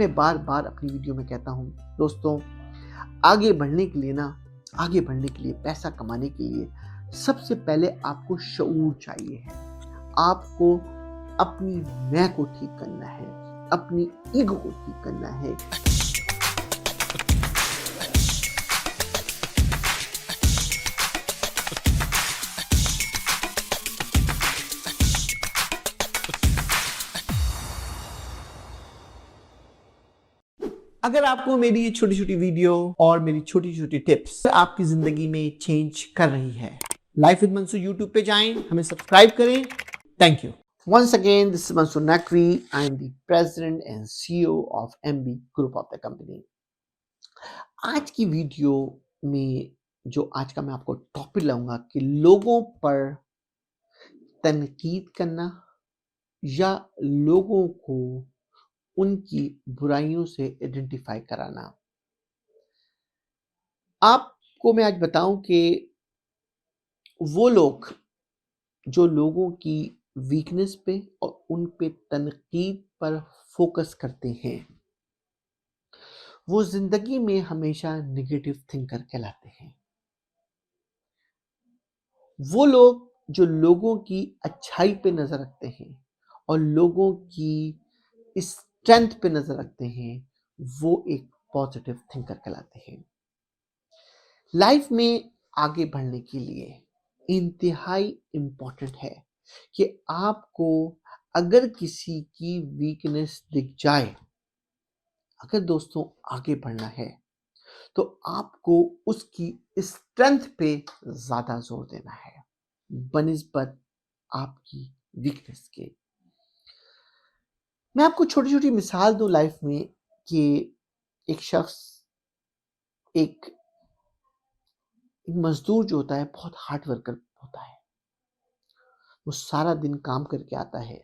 मैं बार बार अपनी वीडियो में कहता हूँ दोस्तों, आगे बढ़ने के लिए आगे बढ़ने के लिए, पैसा कमाने के लिए सबसे पहले आपको शऊर चाहिए है। आपको अपनी मैं को ठीक करना है, अपनी ईगो को ठीक करना है। अगर आपको मेरी ये छोटी छोटी वीडियो और मेरी छोटी छोटी टिप्स आपकी जिंदगी में चेंज कर रही है, लाइफ विद मंसूर यूट्यूब पे जाएं, हमें सब्सक्राइब करें। Thank you. Once again, this is Mansoor Naqvi. I am the president and CEO of MB Group of the company. आज की वीडियो में जो आज का मैं आपको टॉपिक लाऊंगा कि लोगों पर तनकीद करना या लोगों को उनकी बुराइयों से आइडेंटिफाई कराना। आपको मैं आज बताऊं कि वो लोग जो लोगों की वीकनेस पे और उन पे तनकीद पर फोकस करते हैं, वो जिंदगी में हमेशा नेगेटिव थिंकर कहलाते हैं। वो लोग जो लोगों की अच्छाई पे नजर रखते हैं और लोगों की स्ट्रेंथ पे नजर रखते हैं, वो एक पॉजिटिव थिंकर कहलाते हैं। लाइफ में आगे बढ़ने के लिए इंतहाई इंपॉर्टेंट है कि आपको अगर किसी की वीकनेस दिख जाए, अगर दोस्तों आगे बढ़ना है तो आपको उसकी स्ट्रेंथ पे ज्यादा जोर देना है बनिस्बत आपकी वीकनेस के। मैं आपको छोटी छोटी मिसाल दूं लाइफ में कि एक शख्स, एक मजदूर जो होता है, बहुत हार्ड वर्कर होता है। वो सारा दिन काम करके आता है।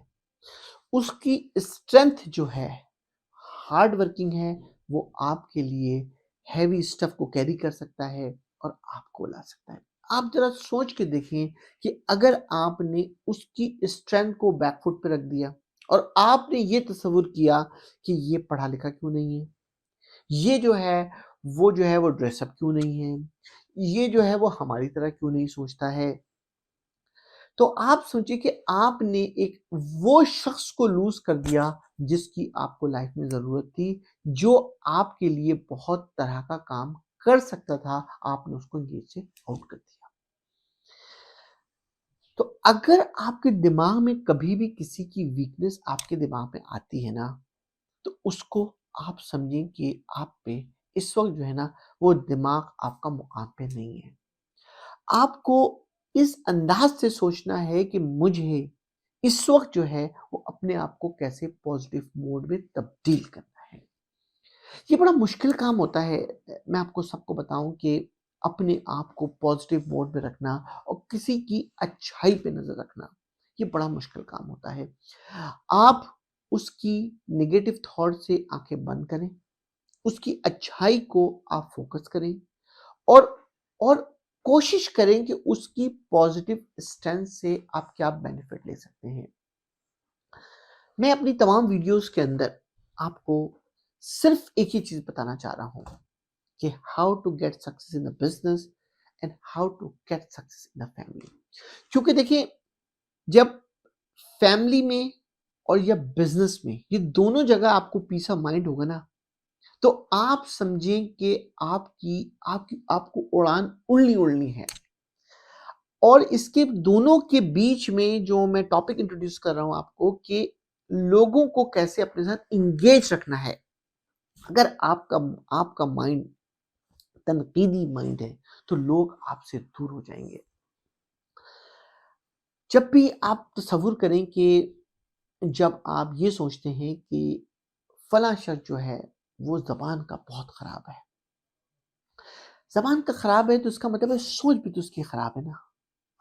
उसकी स्ट्रेंथ जो है, हार्ड वर्किंग है, वो आपके लिए हैवी स्टफ को कैरी कर सकता है और आपको ला सकता है। आप जरा सोच के देखिए कि अगर आपने उसकी स्ट्रेंथ को बैकफुट पे रख दिया और आपने ये तस्वुर किया कि ये पढ़ा लिखा क्यों नहीं है, ये जो है वो ड्रेसअप क्यों नहीं है, ये जो है वो हमारी तरह क्यों नहीं सोचता है, तो आप सोचिए कि आपने एक वो शख्स को लूज कर दिया जिसकी आपको लाइफ में जरूरत थी, जो आपके लिए बहुत तरह का काम कर सकता था, आपने उसको एंगेज से आउट कर दिया। तो अगर आपके दिमाग में कभी भी किसी की वीकनेस आपके दिमाग में आती है ना, तो उसको आप समझें कि आप पे इस वक्त जो है ना, वो दिमाग आपका मुकाम पे नहीं है। आपको इस अंदाज से सोचना है कि मुझे इस वक्त जो है वो अपने आप को कैसे पॉजिटिव मोड में तब्दील करना है। ये बड़ा मुश्किल काम होता है। मैं आपको सबको बताऊं कि अपने आप को पॉजिटिव मोड में रखना और किसी की अच्छाई पे नजर रखना, ये बड़ा मुश्किल काम होता है। आप उसकी नेगेटिव थॉट से आंखें बंद करें, उसकी अच्छाई को आप फोकस करें और और कोशिश करें कि उसकी पॉजिटिव स्टैंड से आप क्या बेनिफिट ले सकते हैं। मैं अपनी तमाम वीडियोस के अंदर आपको सिर्फ एक ही चीज बताना चाह रहा हूं कि how to get success in the business and how to get success in the family. क्योंकि देखिए, जब फैमिली में और या बिजनेस में, ये दोनों जगह आपको पीस ऑफ माइंड होगा ना, तो आप समझें कि आपकी आपकी आपको उड़ान उड़नी उड़नी है। और इसके दोनों के बीच में जो मैं टॉपिक इंट्रोड्यूस कर रहा हूं आपको कि लोगों को कैसे अपने साथ इंगेज रखना है। अगर आपका आपका माइंड तनकीदी माइंड है तो लोग आपसे दूर हो जाएंगे। जब भी आप तसव्वुर करें कि जब आप ये सोचते हैं कि फला शख्स जो है वो जबान का बहुत खराब है, जबान का खराब है तो इसका मतलब है सोच भी तो उसकी खराब है ना।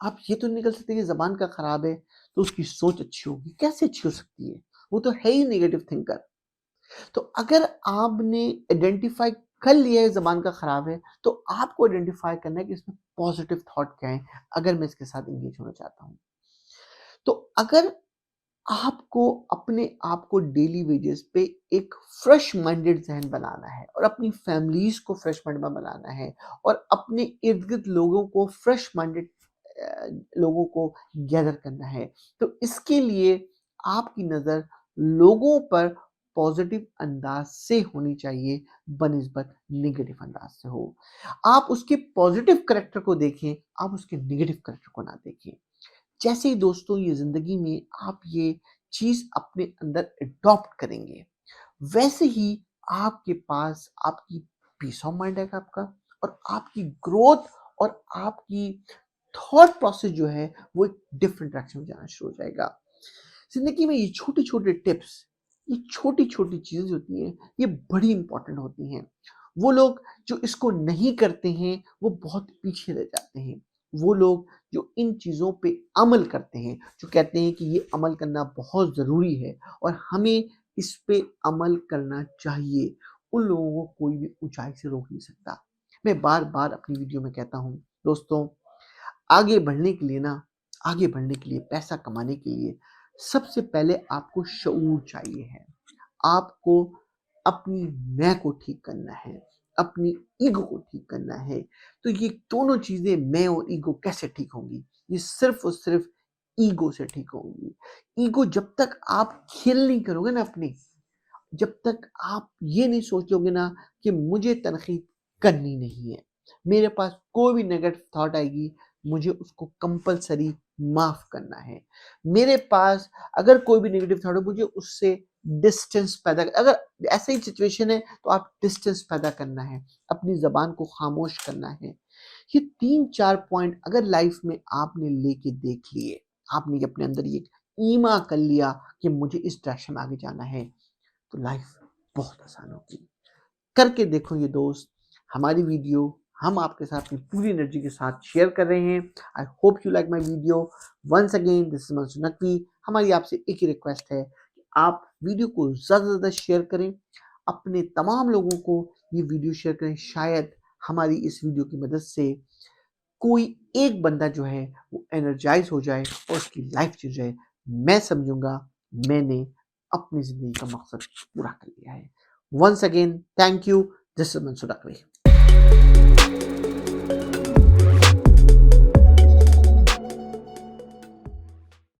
आप ये तो नहीं निकल सकते कि जबान का खराब है तो उसकी सोच अच्छी होगी, कैसे अच्छी हो सकती है, वो तो है ही नेगेटिव थिंकर। तो अगर आपने आइडेंटिफाई कर लिया है जबान का खराब है, तो आपको आइडेंटिफाई करना है कि इसमें पॉजिटिव थॉट क्या है, अगर मैं इसके साथ इंगेज होना चाहता हूं। तो अगर आपको अपने आप को डेली वेजेस पे एक फ्रेश माइंडेड ज़हन बनाना है और अपनी फैमिलीज़ को फ्रेश माइंड में बनाना है और अपने इर्द-गिर्द लोगों को फ्रेश माइंडेड अ, लोगों को गैदर करना है। तो इसके लिए आपकी नज़र लोगों पर पॉज़िटिव अंदाज़ से होनी चाहिए बनिस्बत नेगेटिव अंदाज़ से हो। आप उसके पॉज़िटिव करैक्टर को देखें, आप उसके नेगेटिव करैक्टर को ना देखें। जैसे ही दोस्तों ये ज़िंदगी में आप ये चीज़ अपने अंदर एडॉप्ट करेंगे, वैसे ही आपके पास आपकी पीस ऑफ माइंड आएगा आपका और आपकी ग्रोथ और आपकी थॉट प्रोसेस जो है वो एक डिफरेंट डायरेक्शन में जाना शुरू हो जाएगा। ज़िंदगी में ये छोटे-छोटे टिप्स, ये छोटी-छोटी चीज़ें होती हैं, ये बड़ी इम्पोर्टेंट होती हैं। वो लोग जो इसको नहीं करते हैं, वो बहुत पीछे रह जाते हैं। वो लोग जो इन चीज़ों पे अमल करते हैं, जो कहते हैं कि ये अमल करना बहुत ज़रूरी है और हमें इस पे अमल करना चाहिए, उन लोगों को कोई भी ऊँचाई से रोक नहीं सकता। मैं बार-बार अपनी वीडियो में कहता हूँ, दोस्तों आगे बढ़ने के लिए ना आगे बढ़ने के लिए, पैसा कमाने के लिए सबसे पहले आपको शऊर चाहिए है। आपको अपनी मैं को ठीक करना है, अपनी ईगो को ठीक करना है। तो ये दोनों चीज़ें मैं और ईगो कैसे ठीक होंगी? ये सिर्फ़ और सिर्फ़ ईगो से ठीक होंगी। ईगो जब तक आप खेल नहीं करोगे ना अपनी, जब तक आप ये नहीं सोचोगे ना कि मुझे तनक़ीद करनी नहीं है, मेरे पास कोई भी नेगेटिव थॉट आएगी, मुझे उसको कंपल्सरी माफ़ करना है। मेरे पास अगर कोई भी नेगेटिव थॉट है, मुझे उससे डिस्टेंस पैदा अगर ऐसा ही सिचुएशन है, तो आप डिस्टेंस पैदा करना है, अपनी ज़बान को ख़ामोश करना है। ये 3-4 पॉइंट अगर लाइफ़ में आपने लेके देख लिए, आपने अपने अंदर ये ईमा कर लिया कि मुझे इस डायरेक्शन में आगे जाना है, तो लाइफ बहुत आसान होगी। करके देखो ये दोस्त, हमारी वीडियो हम आपके साथ अपनी पूरी एनर्जी के साथ शेयर कर रहे हैं। I hope you like my video. Once again this is Mansoor Naqvi. हमारी आपसे एक ही रिक्वेस्ट है कि आप वीडियो को ज़्यादा से ज़्यादा शेयर करें, अपने तमाम लोगों को ये वीडियो शेयर करें। शायद हमारी इस वीडियो की मदद से कोई एक बंदा जो है वो एनर्जाइज़ हो जाए और उसकी लाइफ चेंज हो जाए। मैं समझूँगा मैंने अपनी ज़िंदगी का मकसद पूरा कर लिया है। Once again thank you. This is Mansoor Naqvi.